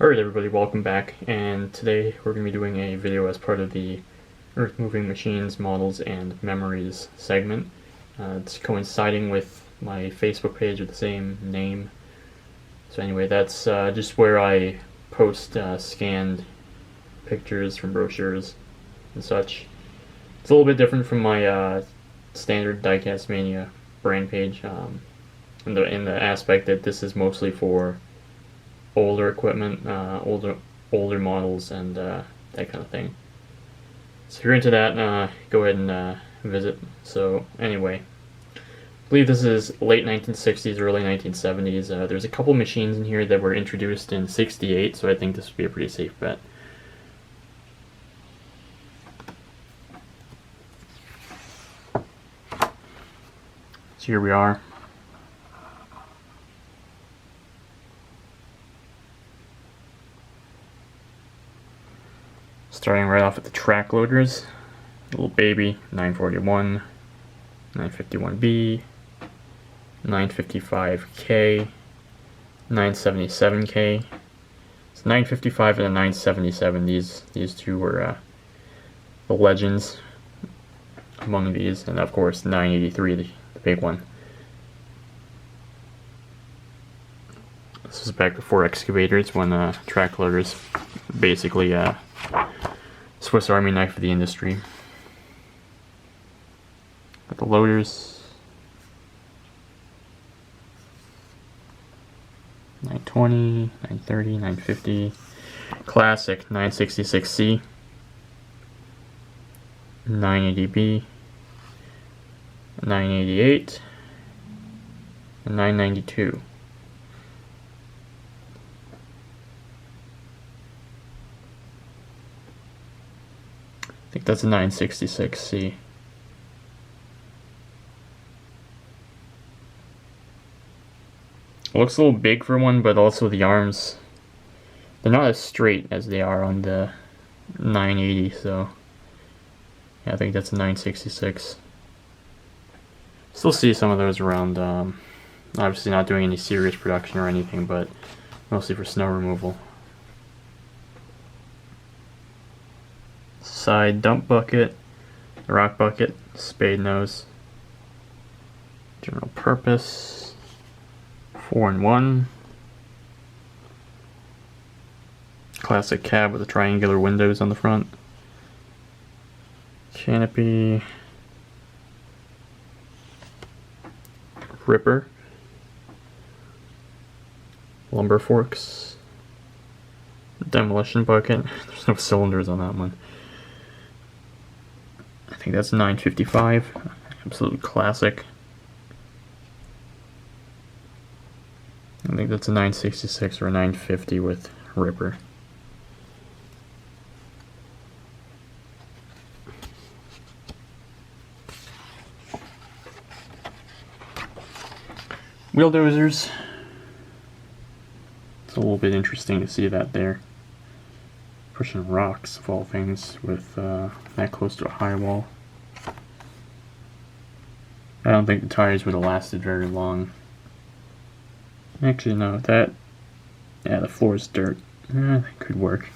Alright everybody, welcome back, and today we're going to be doing a video as part of the Earth Moving Machines, Models, and Memories segment. It's coinciding with my Facebook page with the same name. So anyway, that's just where I post scanned pictures from brochures and such. It's a little bit different from my standard diecastmania brand page, in the aspect that this is mostly for older equipment, older models, and that kind of thing. So if you're into that, go ahead and visit. So anyway, I believe this is late 1960s, early 1970s. There's a couple machines in here that were introduced in '68, so I think this would be a pretty safe bet. So here we are. Starting right off at the track loaders, little baby 941, 951B, 955K, 977K. It's 955 and a 977. These two were the legends among these, and of course 983, the big one. This was back before excavators, when track loaders basically Swiss Army knife of the industry. Got the loaders. 920, 930, 950. Classic 966C. 980B. 988. And 992. I think that's a 966C. It looks a little big for one, but also the arms, they're not as straight as they are on the 980, so yeah, I think that's a 966. Still see some of those around, obviously not doing any serious production or anything, but mostly for snow removal. Side dump bucket, rock bucket, spade nose, general purpose, 4-in-1, classic cab with the triangular windows on the front, canopy, ripper, lumber forks, demolition bucket. There's no cylinders on that one. I think that's 955, absolute classic. I think that's a 966 or a 950 with ripper. Wheel dozers. It's a little bit interesting to see that there. Pushing rocks, of all things, with that close to a high wall. I don't think the tires would have lasted very long. Actually, no, yeah, the floor is dirt. That could work.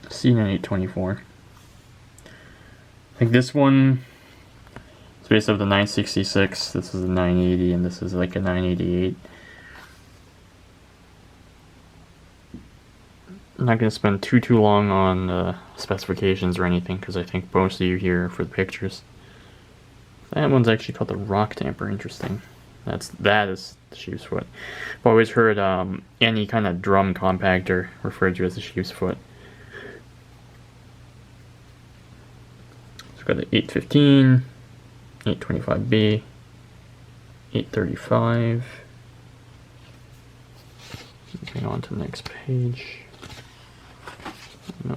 C9824. I think this one is based off the 966. This is a 980, and this is like a 988. I'm not going to spend too long on specifications or anything, because I think most of you here are for the pictures. That one's actually called the rock tamper. Interesting. That is the sheep's foot. I've always heard any kind of drum compactor referred to as the sheep's foot. So we've got the 815, 825B, 835. Moving on to the next page. No.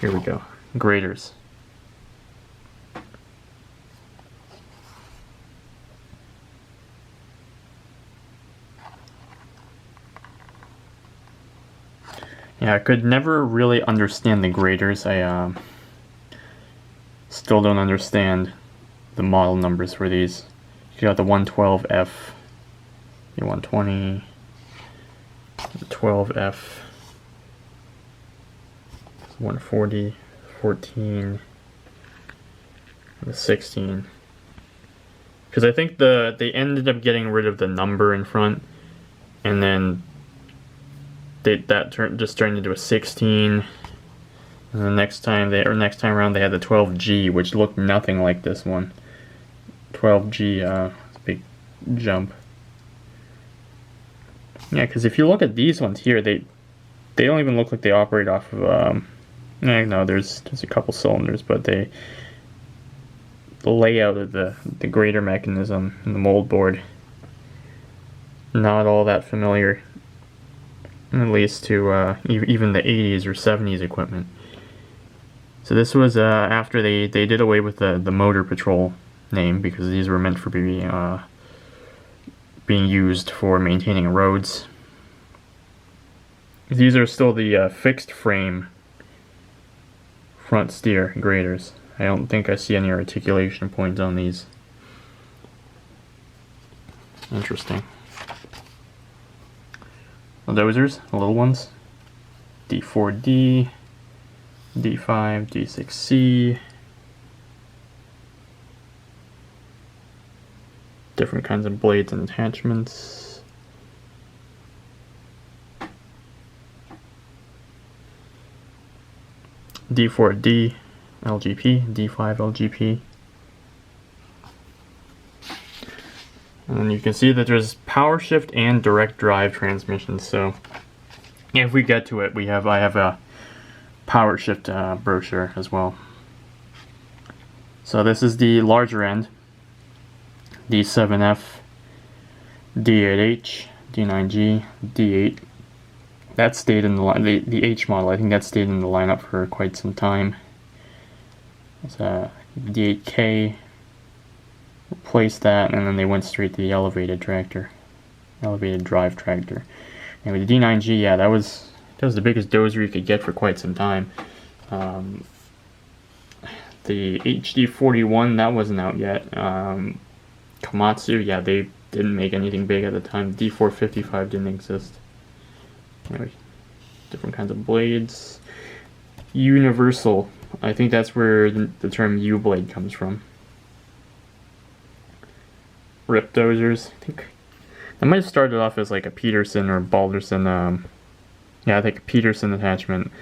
Here we go. Graders. Yeah, I could never really understand the graders. I still don't understand the model numbers for these. You got the 112F the 120, the 12F, 140, 14, and the 16. Because I think they ended up getting rid of the number in front, and then just turned into a 16. And the next time around they had the 12G, which looked nothing like this one. 12G, it's a big jump. Yeah, because if you look at these ones here, they don't even look like they operate off of. No, there's a couple cylinders, but the layout of the grater mechanism and the mold board, not all that familiar, at least to even the 80s or 70s equipment. So this was after they did away with the Motor Patrol name, because these were meant for being used for maintaining roads. These are still the fixed frame front steer graders. I don't think I see any articulation points on these. Interesting. The dozers, the little ones. D4D, D5, D6C. Different kinds of blades and attachments. D4D LGP, D5 LGP. And you can see that there's power shift and direct drive transmissions. So if we get to it, I have a power shift brochure as well. So this is the larger end. D7F, D8H, D9G, D8. That stayed in the line. The H model, I think that stayed in the lineup for quite some time. It's a D8K, replaced that, and then they went straight to the elevated drive tractor. Anyway, the D9G, yeah, that was the biggest dozer you could get for quite some time. The HD41, that wasn't out yet. Komatsu, yeah, they didn't make anything big at the time. D455 didn't exist. Anyway, different kinds of blades. Universal, I think that's where the term U-blade comes from. Rip dozers, I think that might have started off as like a Peterson or Balderson, yeah, I think a Peterson attachment.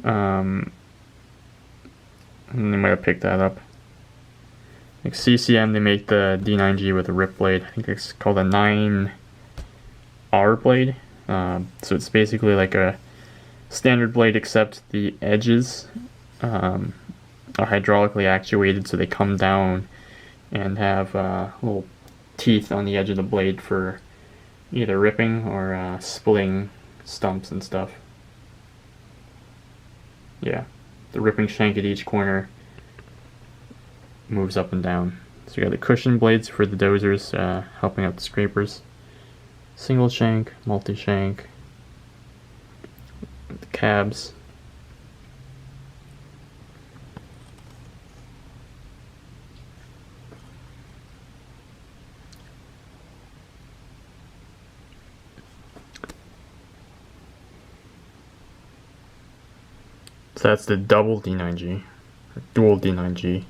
And they might have picked that up. Like CCM, they make the D9G with a rip blade. I think it's called a 9R blade. So it's basically like a standard blade, except the edges are hydraulically actuated, so they come down and have little teeth on the edge of the blade for either ripping or splitting stumps and stuff. Yeah, the ripping shank at each corner moves up and down. So you got the cushion blades for the dozers, helping out the scrapers. Single shank, multi-shank, the cabs. So that's the double D9G, or dual D9G,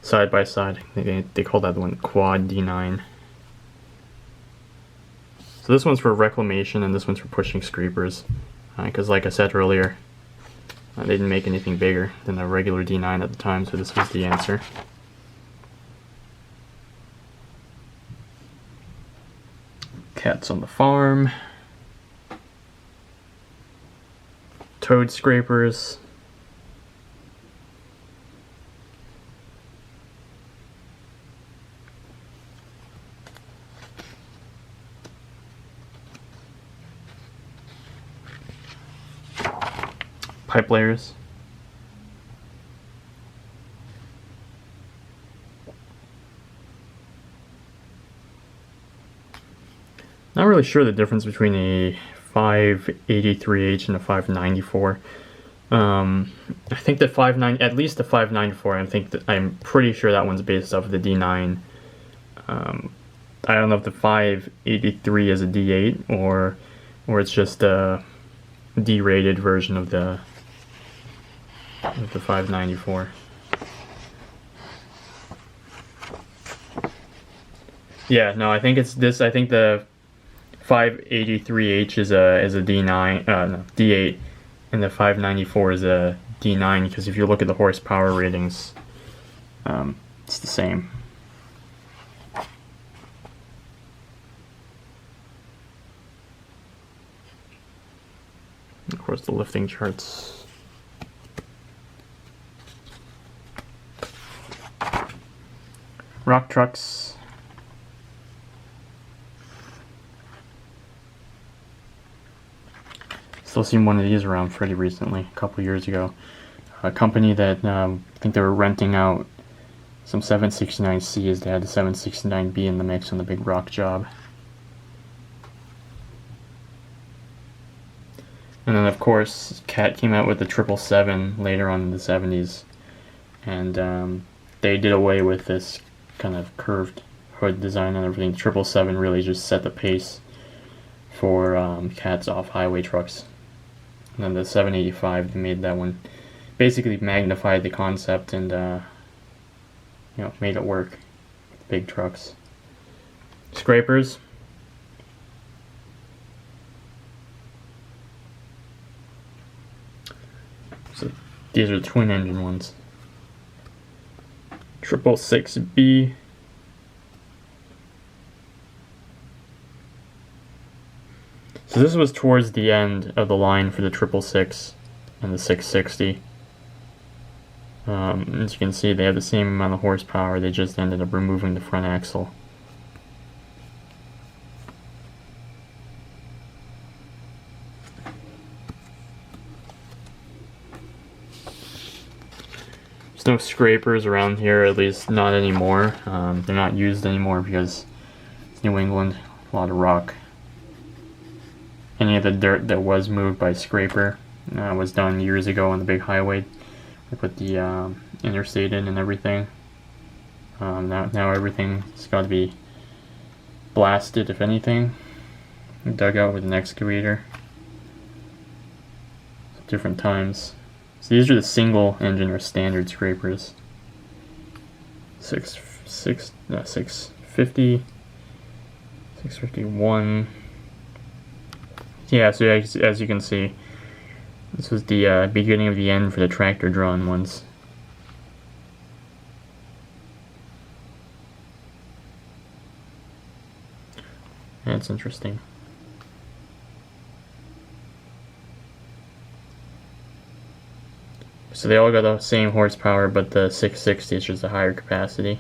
side by side. They call that one quad D9. So this one's for reclamation and this one's for pushing scrapers, because like I said earlier, they didn't make anything bigger than a regular D9 at the time, so this was the answer. Cats on the farm. Toad scrapers. Pipe layers. Not really sure the difference between a 583H and a 594. I think the at least the 594, I'm pretty sure that one's based off of the D9. The I don't know if the 583 is a D8 or it's just a D-rated version of the 594. Yeah, no, I think it's this. I think the 583H is a D9, no, D8, and the 594 is a D9. Because if you look at the horsepower ratings, it's the same. Of course, the lifting charts. Rock trucks. Still seen one of these around pretty recently, a couple years ago. A company that I think they were renting out some 769Cs. They had the 769B in the mix on the big rock job. And then, of course, Cat came out with the 777 later on in the 70s, and they did away with this kind of curved hood design and everything. The 777 really just set the pace for Cat's off-highway trucks. And then the 785, they made that one, basically magnified the concept and made it work with big trucks. Scrapers. So these are the twin engine ones. 666B. So this was towards the end of the line for the 666 and the 660. As you can see, they have the same amount of horsepower. They just ended up removing the front axle. There's no scrapers around here, at least not anymore. They're not used anymore because it's New England, a lot of rock. Any of the dirt that was moved by scraper was done years ago on the big highway. They put the interstate in and everything. Now everything's got to be blasted, if anything, dug out with an excavator. Different times. So these are the single engine or standard scrapers. 650, 651. Yeah, so as you can see, this was the beginning of the end for the tractor-drawn ones. That's interesting. So they all got the same horsepower, but the 660 is just a higher capacity.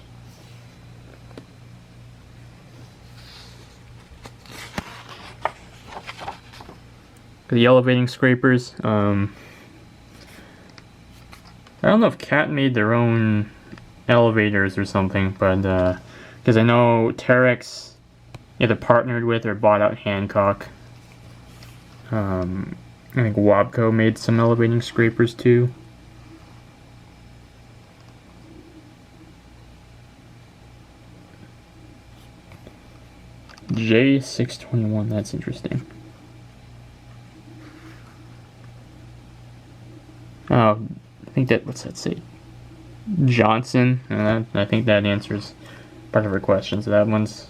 The elevating scrapers. I don't know if Cat made their own elevators or something, but because I know Terex either partnered with or bought out Hancock. I think Wabco made some elevating scrapers too. J621, that's interesting. Oh, I think that, what's that say? Johnson, and I think that answers part of her question. So that one's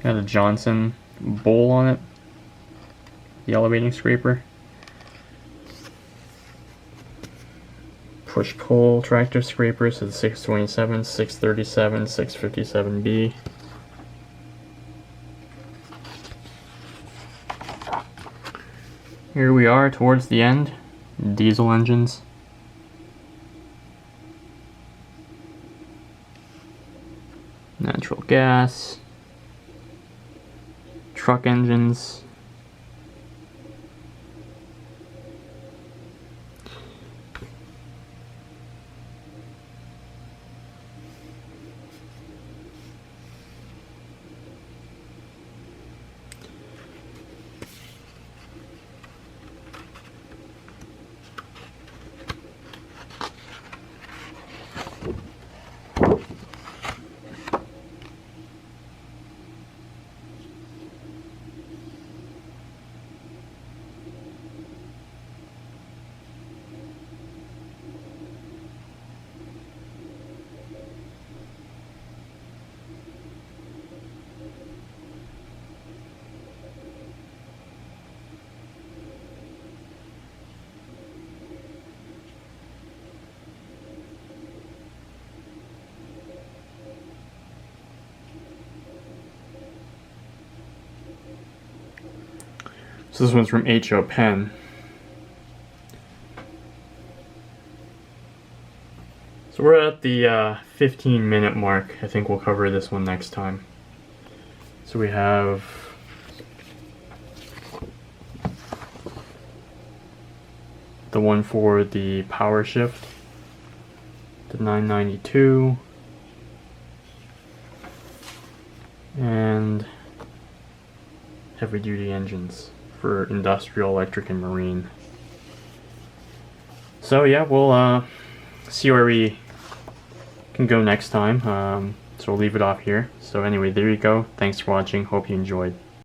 got a Johnson bowl on it, the elevating scraper. Push-pull tractor scraper, so the 627, 637, 657B. Here we are towards the end. Diesel engines. Natural gas. Truck engines. So this one's from H.O. Penn. So we're at the 15-minute mark. I think we'll cover this one next time. So we have the one for the power shift, the 992, and heavy duty engines for industrial, electric, and marine. So yeah, we'll see where we can go next time. So we'll leave it off here. So anyway, there you go. Thanks for watching. Hope you enjoyed.